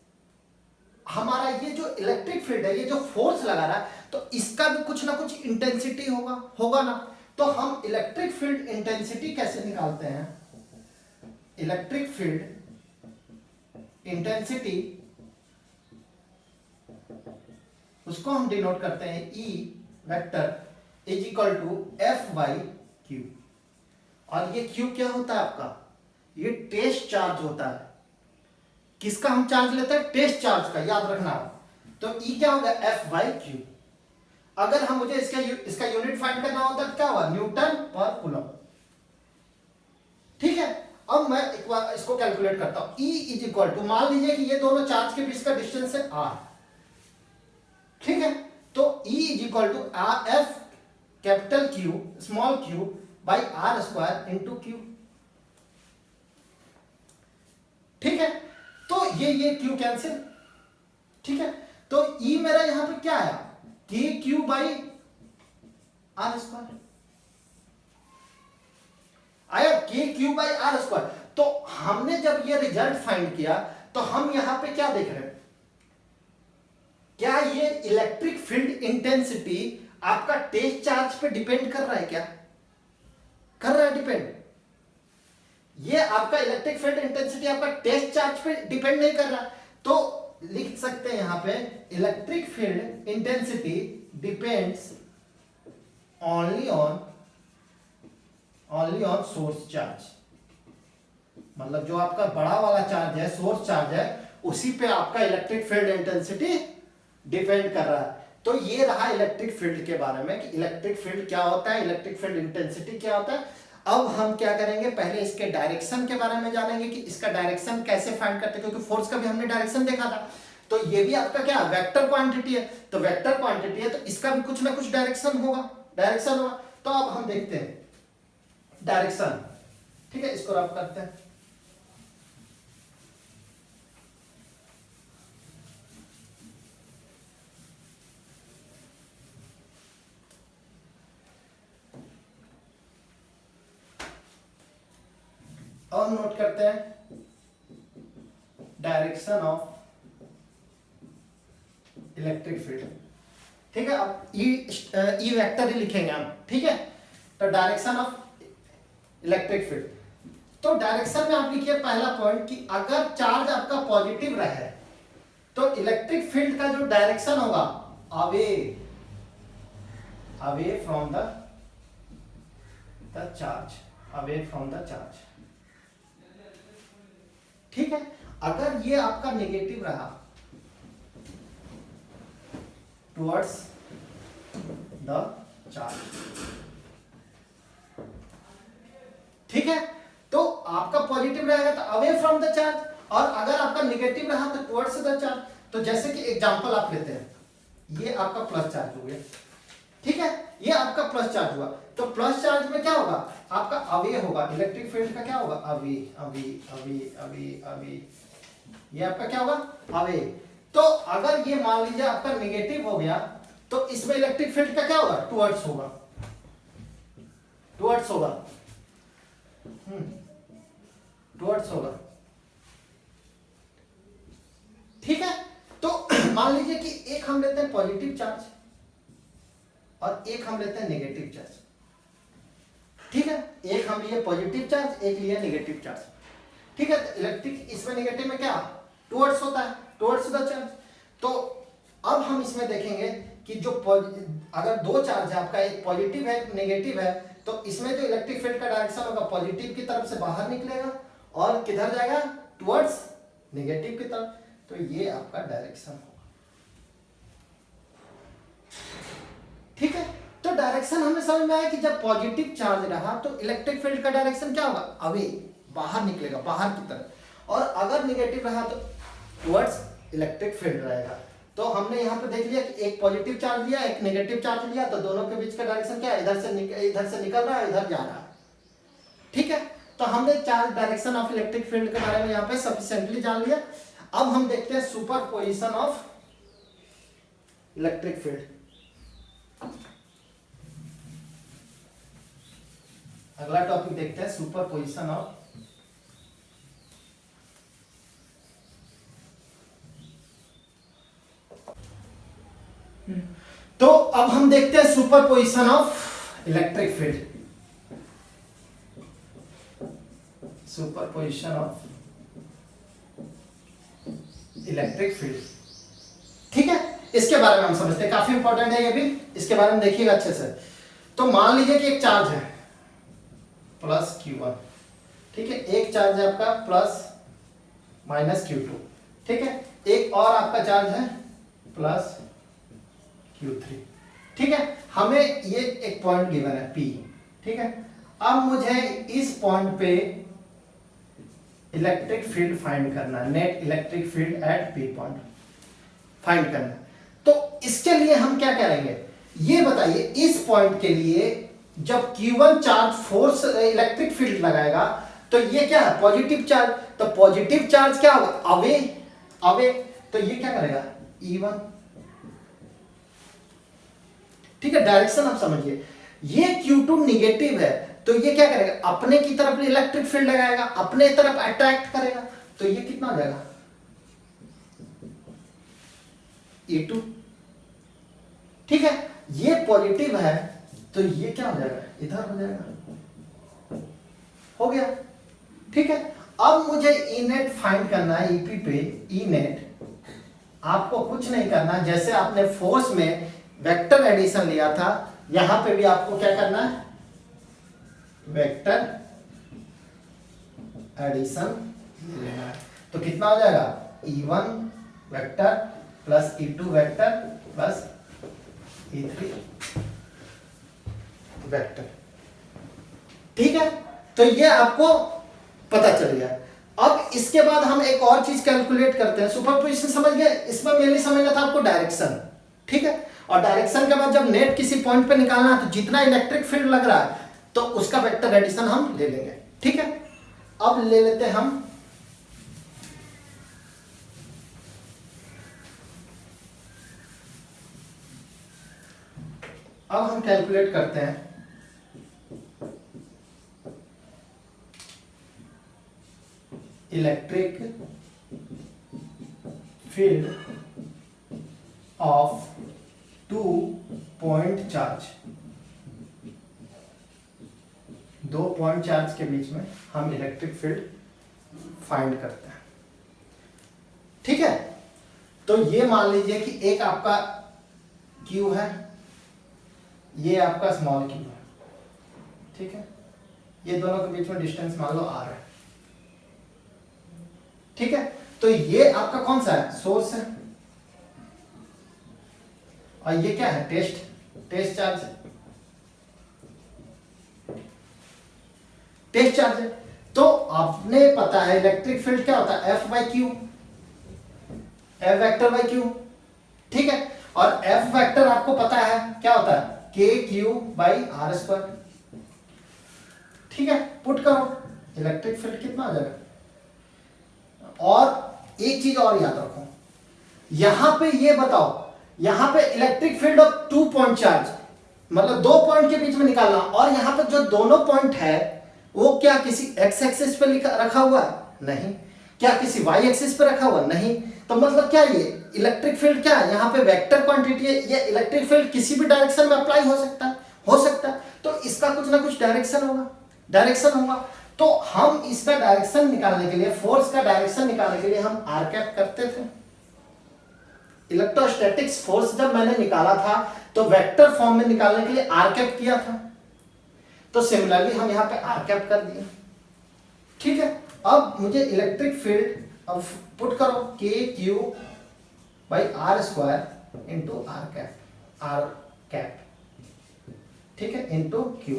हमारा ये जो इलेक्ट्रिक फील्ड है, ये जो फोर्स लगा रहा है, तो इसका भी कुछ ना कुछ इंटेंसिटी होगा ना। तो हम इलेक्ट्रिक फील्ड इंटेंसिटी कैसे निकालते हैं? इलेक्ट्रिक फील्ड इंटेंसिटी उसको हम डिनोट करते हैं E vector is equal to F/Q। और ये Q क्या होता है आपका? ये टेस्ट चार्ज होता है। किसका हम चार्ज लेते हैं? टेस्ट चार्ज का, याद रखना। तो E क्या होगा? F/Q। अगर हम मुझे इसका यूनिट फाइंड करना होता तो क्या होगा? न्यूटन पर कूलम। ठीक है, अब मैं एक बार इसको कैलकुलेट करता हूं। E इज इक्वल टू, मान लीजिए कि ये दोनों चार्ज के बीच का डिस्टेंस है R। ठीक है, तो E is equal to F capital Q small q by R square into Q। ठीक है, तो ये Q कैंसिल। ठीक है, तो E मेरा यहां पे क्या आया? KQ बाई R स्क्वायर आया, KQ बाई R स्क्वायर। तो हमने जब ये रिजल्ट फाइंड किया तो हम यहां पे क्या देख रहे हैं? क्या ये इलेक्ट्रिक फील्ड इंटेंसिटी आपका टेस्ट चार्ज पे डिपेंड कर रहा है? क्या कर रहा है? डिपेंड। ये आपका इलेक्ट्रिक फील्ड इंटेंसिटी आपका टेस्ट चार्ज पे डिपेंड नहीं कर रहा। तो लिख सकते हैं यहां पे, electric field intensity depends only on source charge. मतलब जो आपका बड़ा वाला चार्ज है, सोर्स चार्ज है, उसी पे आपका इलेक्ट्रिक फील्ड इंटेंसिटी डिपेंड कर रहा है। तो ये रहा इलेक्ट्रिक फील्ड के बारे में कि इलेक्ट्रिक फील्ड क्या होता है, इलेक्ट्रिक फील्ड इंटेंसिटी क्या होता है। अब हम क्या करेंगे, पहले इसके डायरेक्शन के बारे में जानेंगे कि इसका डायरेक्शन कैसे फाइंड करते हैं, क्योंकि फोर्स का भी हमने डायरेक्शन देखा था। तो ये भी आपका क्या वेक्टर क्वांटिटी है, तो वेक्टर क्वांटिटी है तो इसका भी कुछ ना कुछ डायरेक्शन होगा। तो अब हम देखते हैं डायरेक्शन। ठीक है, इसको रब करते हैं। और नोट करते हैं डायरेक्शन ऑफ इलेक्ट्रिक फील्ड। ठीक है, अब ई वेक्टर ही लिखेंगे हम। ठीक है, तो डायरेक्शन ऑफ इलेक्ट्रिक फील्ड, तो डायरेक्शन में आप लिखिए पहला पॉइंट कि अगर चार्ज आपका पॉजिटिव रहे तो इलेक्ट्रिक फील्ड का जो डायरेक्शन होगा अवे फ्रॉम द चार्ज। ठीक है, अगर ये आपका नेगेटिव रहा टुवर्ड्स द चार्ज। ठीक है, तो आपका पॉजिटिव रहेगा तो अवे फ्रॉम द चार्ज, और अगर आपका नेगेटिव रहा तो टुवर्ड्स द चार्ज। तो जैसे कि एग्जांपल आप लेते हैं, ये आपका प्लस चार्ज हो गया। ठीक है, ये आपका प्लस चार्ज हुआ, तो प्लस चार्ज में क्या होगा? आपका अवे होगा, इलेक्ट्रिक फील्ड का क्या होगा? अवे। ये आपका क्या होगा? अवे। तो अगर ये मान लीजिए आपका नेगेटिव हो गया तो इसमें इलेक्ट्रिक फील्ड का क्या होगा? टुवर्ड्स होगा। ठीक है, तो मान लीजिए कि एक हम लेते हैं पॉजिटिव चार्ज और एक हम लेते हैं नेगेटिव चार्ज। ठीक है, एक हम लिए पॉजिटिव चार्ज, एक लिए नेगेटिव चार्ज। ठीक है, तो इलेक्ट्रिक इसमें नेगेटिव में क्या टुवर्ड्स होता है, टुवर्ड्स द चार्ज। तो अब हम इसमें देखेंगे कि जो अगर दो चार्ज है आपका, एक पॉजिटिव है एक नेगेटिव है, तो इसमें जो इलेक्ट्रिक फील्ड का डायरेक्शन होगा पॉजिटिव की तरफ से बाहर निकलेगा और किधर जाएगा टुवर्ड्स नेगेटिव की तरफ। तो ये आपका डायरेक्शन होगा। ठीक है, तो डायरेक्शन हमें समझ में आया कि जब पॉजिटिव चार्ज रहा तो इलेक्ट्रिक फील्ड का डायरेक्शन क्या होगा, अवे, बाहर निकलेगा, बाहर की तरफ। और अगर नेगेटिव रहा तो टुवर्ड्स इलेक्ट्रिक फील्ड रहेगा। तो हमने यहाँ पे देख लिया कि एक पॉजिटिव चार्ज लिया एक नेगेटिव चार्ज लिया, तो दोनों के बीच का डायरेक्शन क्या है, इधर से निकल रहा है, इधर जा रहा है। ठीक है, तो हमने charge direction of electric field के बारे में यहाँ पे सफिशिएंटली जान लिया। अब हम देखते हैं सुपरपोजिशन ऑफ इलेक्ट्रिक फील्ड। अगला टॉपिक देखते हैं सुपरपोजिशन ऑफ तो अब हम देखते हैं superposition of electric field. Superposition of electric field. ठीक है, इसके बारे में हम समझते हैं, काफी इंपॉर्टेंट है ये भी, इसके बारे में देखिएगा अच्छे से। तो मान लीजिए कि एक चार्ज है प्लस Q1, ठीक है, एक चार्ज है आपका प्लस माइनस Q2, ठीक है, एक और आपका चार्ज है प्लस Q3। ठीक है, हमें ये एक पॉइंट गिवन है P। ठीक है, अब मुझे इस पॉइंट पे इलेक्ट्रिक फील्ड फाइंड करना है, net electric field at P point find करना है। तो इसके लिए हम क्या करेंगे ये बताइए। इस पॉइंट के लिए जब Q1 charge force electric field लगाएगा तो ये क्या है पॉजिटिव चार्ज, तो पॉजिटिव चार्ज क्या होगा अवे, अवे, तो ये क्या करेगा E1। ठीक है, डायरेक्शन आप समझिए, ये Q2 निगेटिव है तो ये क्या करेगा अपने की तरफ इलेक्ट्रिक फील्ड लगाएगा, अपने तरफ अट्रैक्ट करेगा, तो ये कितना हो जाएगा E2। ठीक है, ये पॉजिटिव है तो ये क्या हो जाएगा इधर हो जाएगा, हो गया। ठीक है, अब मुझे ई नेट फाइंड करना है, ईपी पे ई नेट। आपको कुछ नहीं करना, जैसे आपने फोर्स में वेक्टर एडिशन लिया था यहां पे भी आपको क्या करना है वेक्टर एडिशन लेना है। तो कितना हो जाएगा E1 vector plus E2 vector plus E3 vector. ठीक है, तो ये आपको पता चल गया। अब इसके बाद हम एक और चीज कैलकुलेट करते हैं। सुपरपोजिशन समझ गए, इसमें मेनली समझना था आपको डायरेक्शन। ठीक है, और डायरेक्शन के बाद जब नेट किसी पॉइंट पे निकालना है तो जितना इलेक्ट्रिक फील्ड लग रहा है तो उसका वेक्टर एडिशन हम ले लेंगे। ठीक है, अब ले लेते हैं हम अब हम कैलकुलेट करते हैं electric field of 2 point charge. 2 point charge के बीच में हम इलेक्ट्रिक फील्ड फाइंड करते हैं। ठीक है, तो ये मान लीजिए कि एक आपका Q है, ये आपका स्मॉल q है। ठीक है, ये दोनों के बीच में डिस्टेंस मान लो r है। ठीक है, तो ये आपका कौन सा है सोर्स है और ये क्या है टेस्ट चार्ज है, टेस्ट चार्ज है। तो आपने पता है इलेक्ट्रिक फील्ड क्या होता है F/Q, F vector by Q। ठीक है, और F वेक्टर आपको पता है क्या होता है KQ/r²। ठीक है, पुट करो इलेक्ट्रिक फील्ड कितना आ जाएगा। और एक चीज और याद रखो, यहां पे ये बताओ, यहां पे electric field of 2 point charge मतलब 2 पॉइंट के बीच में निकालना, और यहां पे जो दोनों पॉइंट है वो क्या किसी x एक्सिस पे रखा हुआ है नहीं, क्या किसी y एक्सिस पे रखा हुआ नहीं। तो मतलब क्या ये इलेक्ट्रिक फील्ड क्या है यहाँ पे वेक्टर क्वांटिटी है, ये इलेक्ट्रिक फील्ड किसी भी डायरेक्शन में अप्लाई हो सकता है, हो सकता है। तो इसका कुछ ना कुछ डायरेक्शन होगा। तो हम इसका डायरेक्शन निकालने के लिए, फोर्स का डायरेक्शन निकालने के लिए हम आर कैप करते थे। इलेक्ट्रोस्टैटिक्स फोर्स जब मैंने निकाला था तो वेक्टर फॉर्म में निकालने के लिए आर कैप किया था, तो सिमिलरली हम यहाँ पे आर कैप कर दिए। ठीक है, अब मुझे इलेक्ट्रिक फील्ड, अब पुट करो K Q by R square into R cap, ठीक है, इंटू क्यू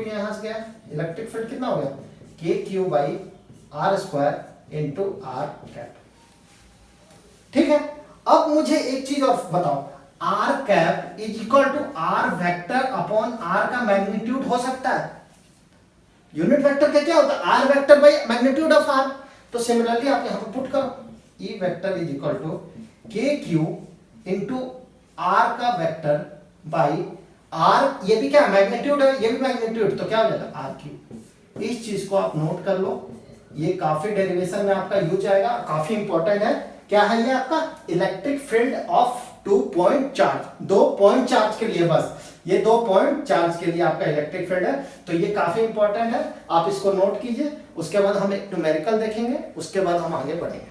यहां से गया, इलेक्ट्रिक फील्ड कितना हो गया, K Q by R square into R cap. ठीक है, अब मुझे एक चीज और बताओ, R cap is equal to R vector upon R का मैग्नीट्यूड हो सकता है? यूनिट वेक्टर का क्या होता है, R vector by magnitude of R. तो सिमिलरली आप यहां पर पुट करो, E vector is equal to K Q into R का वेक्टर बाई आर, ये भी क्या मैग्नीट्यूड है, ये भी मैग्नीट्यूड, तो क्या हो जाएगा आर क्यू। इस चीज को आप नोट कर लो, ये काफी डेरिवेशन में आपका यूज आएगा, काफी इंपॉर्टेंट है। क्या है ये आपका electric field of 2 point charge, 2 point charge के लिए, बस ये 2 पॉइंट चार्ज के लिए आपका इलेक्ट्रिक फील्ड है। तो ये काफी इंपॉर्टेंट है, आप इसको नोट कीजिए। उसके बाद हम एक न्यूमेरिकल देखेंगे, उसके बाद हम आगे बढ़ेंगे।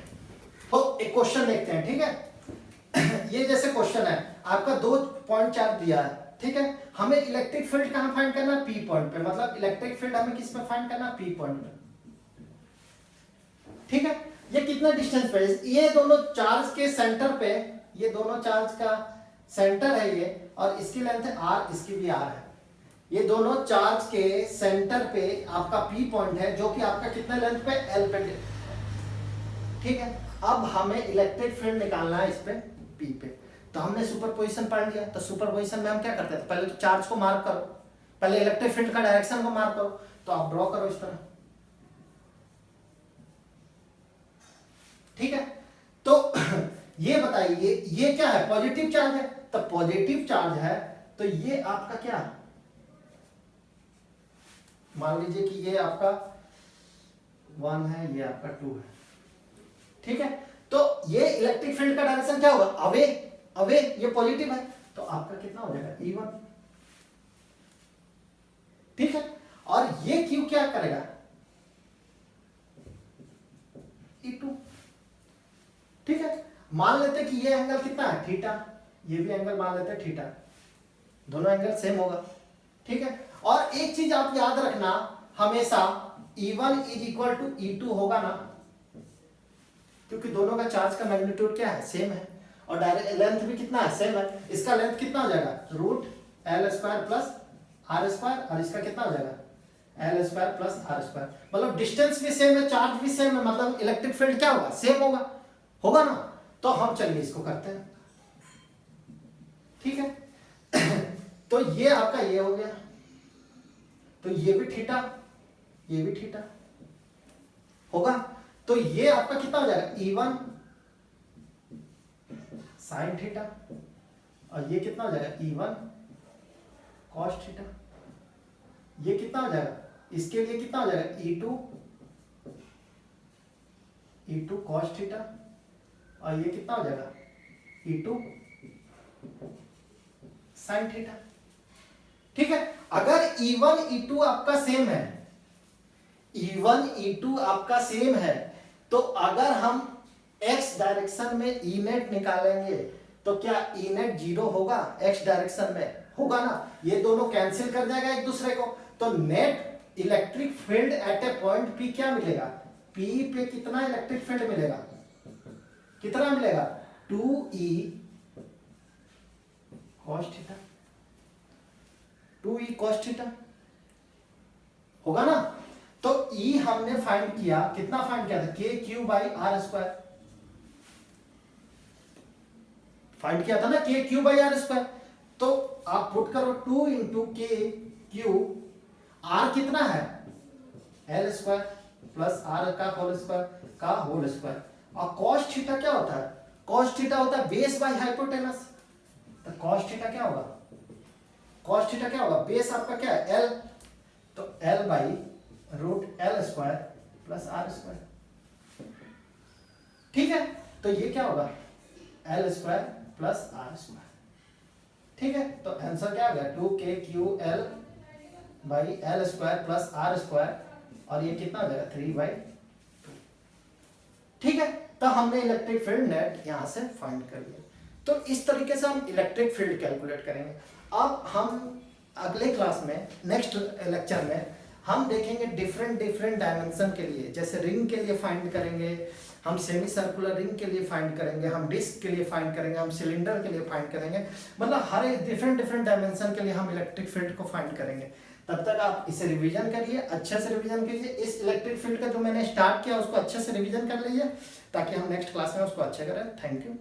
तो एक क्वेश्चन देखते हैं, ठीक है। ये जैसे क्वेश्चन है आपका 2 पॉइंट चार्ज दिया है, ठीक है, हमें इलेक्ट्रिक फील्ड कहां फाइंड करना है, पी पॉइंट पे, मतलब इलेक्ट्रिक फील्ड हमें किस पे फाइंड करना है, पी पॉइंट पे। ठीक है, ये कितना डिस्टेंस पे, ये दोनों चार्ज के सेंटर पे, ये दोनों चार्ज का सेंटर है ये, और इसकी लेंथ है आर, इसकी भी आर है। ये दोनों चार्ज के सेंटर पे आपका पी पॉइंट है, जो कि आपका कितना लेंथ पे, एल पे। ठीक है, अब हमें इलेक्ट्रिक फील्ड निकालना है इस पे पी पे। तो हमने सुपरपोजिशन पढ़ लिया, तो सुपरपोजिशन में हम क्या करते हैं, पहले तो चार्ज को मार्क करो, पहले इलेक्ट्रिक फील्ड का डायरेक्शन को मार्क करो। तो आप ड्रॉ करो इस तरह, ठीक है। तो ये बताइए ये क्या है, पॉजिटिव चार्ज है, तो पॉजिटिव चार्ज है तो ये आपका क्या, मान लीजिए कि ये आपका 1 है, ये आपका 2 है, ठीक है। तो ये इलेक्ट्रिक फील्ड का डायरेक्शन क्या होगा, अवे, ये पॉजिटिव है, तो आपका कितना हो जाएगा, E1, ठीक है। और ये क्यू क्या करेगा, E2, ठीक है। मान लेते कि ये एंगल कितना है, थीटा, ये भी एंगल मान लेते हैं थीटा, दोनों एंगल सेम होगा, ठीक है। और एक चीज आप याद रखना, हमेशा E1 is equal to E2 होगा ना, क्योंकि दोनों का चार्ज का मैग्नीट्यूड क्या है, सेम है, और डायरेक्ट लेंथ भी कितना है, सेम है। इसका लेंथ कितना हो जाएगा, root L square plus R square, और इसका कितना हो जाएगा, L square plus R square. मतलब डिस्टेंस भी सेम है, चार्ज भी सेम है, मतलब इलेक्ट्रिक फील्ड क्या होगा, सेम होगा ना। तो हम चलिए इसको करते हैं, ठीक है। तो ये आपका ये हो गया, तो ये भी थीटा, ये भी थीटा होगा। तो ये आपका कितना हो जाएगा, E1 साइन थीटा, और ये कितना हो जाएगा, E1 कॉस थीटा। ये कितना हो जाएगा, इसके लिए कितना हो जाएगा, E2 कॉस थीटा, और ये कितना हो जाएगा, E2 साइन थीटा, ठीक है। अगर E1 E2 आपका सेम है, E1 E2 आपका सेम है, तो अगर हम x डायरेक्शन में E नेट निकालेंगे तो क्या E नेट 0 होगा, x डायरेक्शन में होगा ना, ये दोनों कैंसिल कर जाएगा एक दूसरे को। तो net electric field at A point P क्या मिलेगा, P पे कितना इलेक्ट्रिक फील्ड मिलेगा, कितना मिलेगा, 2E cos theta, 2E cos theta होगा ना। तो E हमने फाइंड किया, कितना फाइंड किया था, K Q by R square find किया था ना, के क्यू बाई आर स्क्वायर। तो आप पुट करो 2 इंटू के क्यू, आर कितना है, एल स्क्वायर प्लस आर का होल स्क्वायर, और cos थीटा क्या होता है, cos थीटा होता है बेस बाय हाइपोटेनस। तो cos थीटा क्या होगा, cos थीटा क्या होगा, बेस आपका क्या है, L, तो L by root L square plus R square, ठीक है। तो ये क्या होगा, L square plus R square, ठीक है। तो आंसर क्या आ गया, 2 K Q L by L square plus R square, और ये कितना हो जाएगा 3/2। ठीक है, तो हमने इलेक्ट्रिक फील्ड नेट यहां से फाइंड कर लिया। तो इस तरीके से हम इलेक्ट्रिक फील्ड कैलकुलेट करेंगे। अब हम अगले क्लास में, नेक्स्ट लेक्चर में हम देखेंगे डिफरेंट डायमेंशन के लिए, जैसे रिंग के लिए फाइंड करेंगे, हम सेमी सर्कुलर रिंग के लिए फाइंड करेंगे, हम डिस्क के लिए फाइंड करेंगे, हम सिलेंडर के लिए फाइंड करेंगे, मतलब हर एक डिफरेंट डायमेंशन के लिए हम इलेक्ट्रिक फील्ड को फाइंड करेंगे। तब तक आप इसे रिवीजन करिए, अच्छे से रिवीजन कीजिए। इस इलेक्ट्रिक फील्ड का जो मैंने स्टार्ट किया उसको अच्छे से रिवीजन कर लीजिए, ताकि हम नेक्स्ट क्लास में उसको अच्छे करें। Thank you.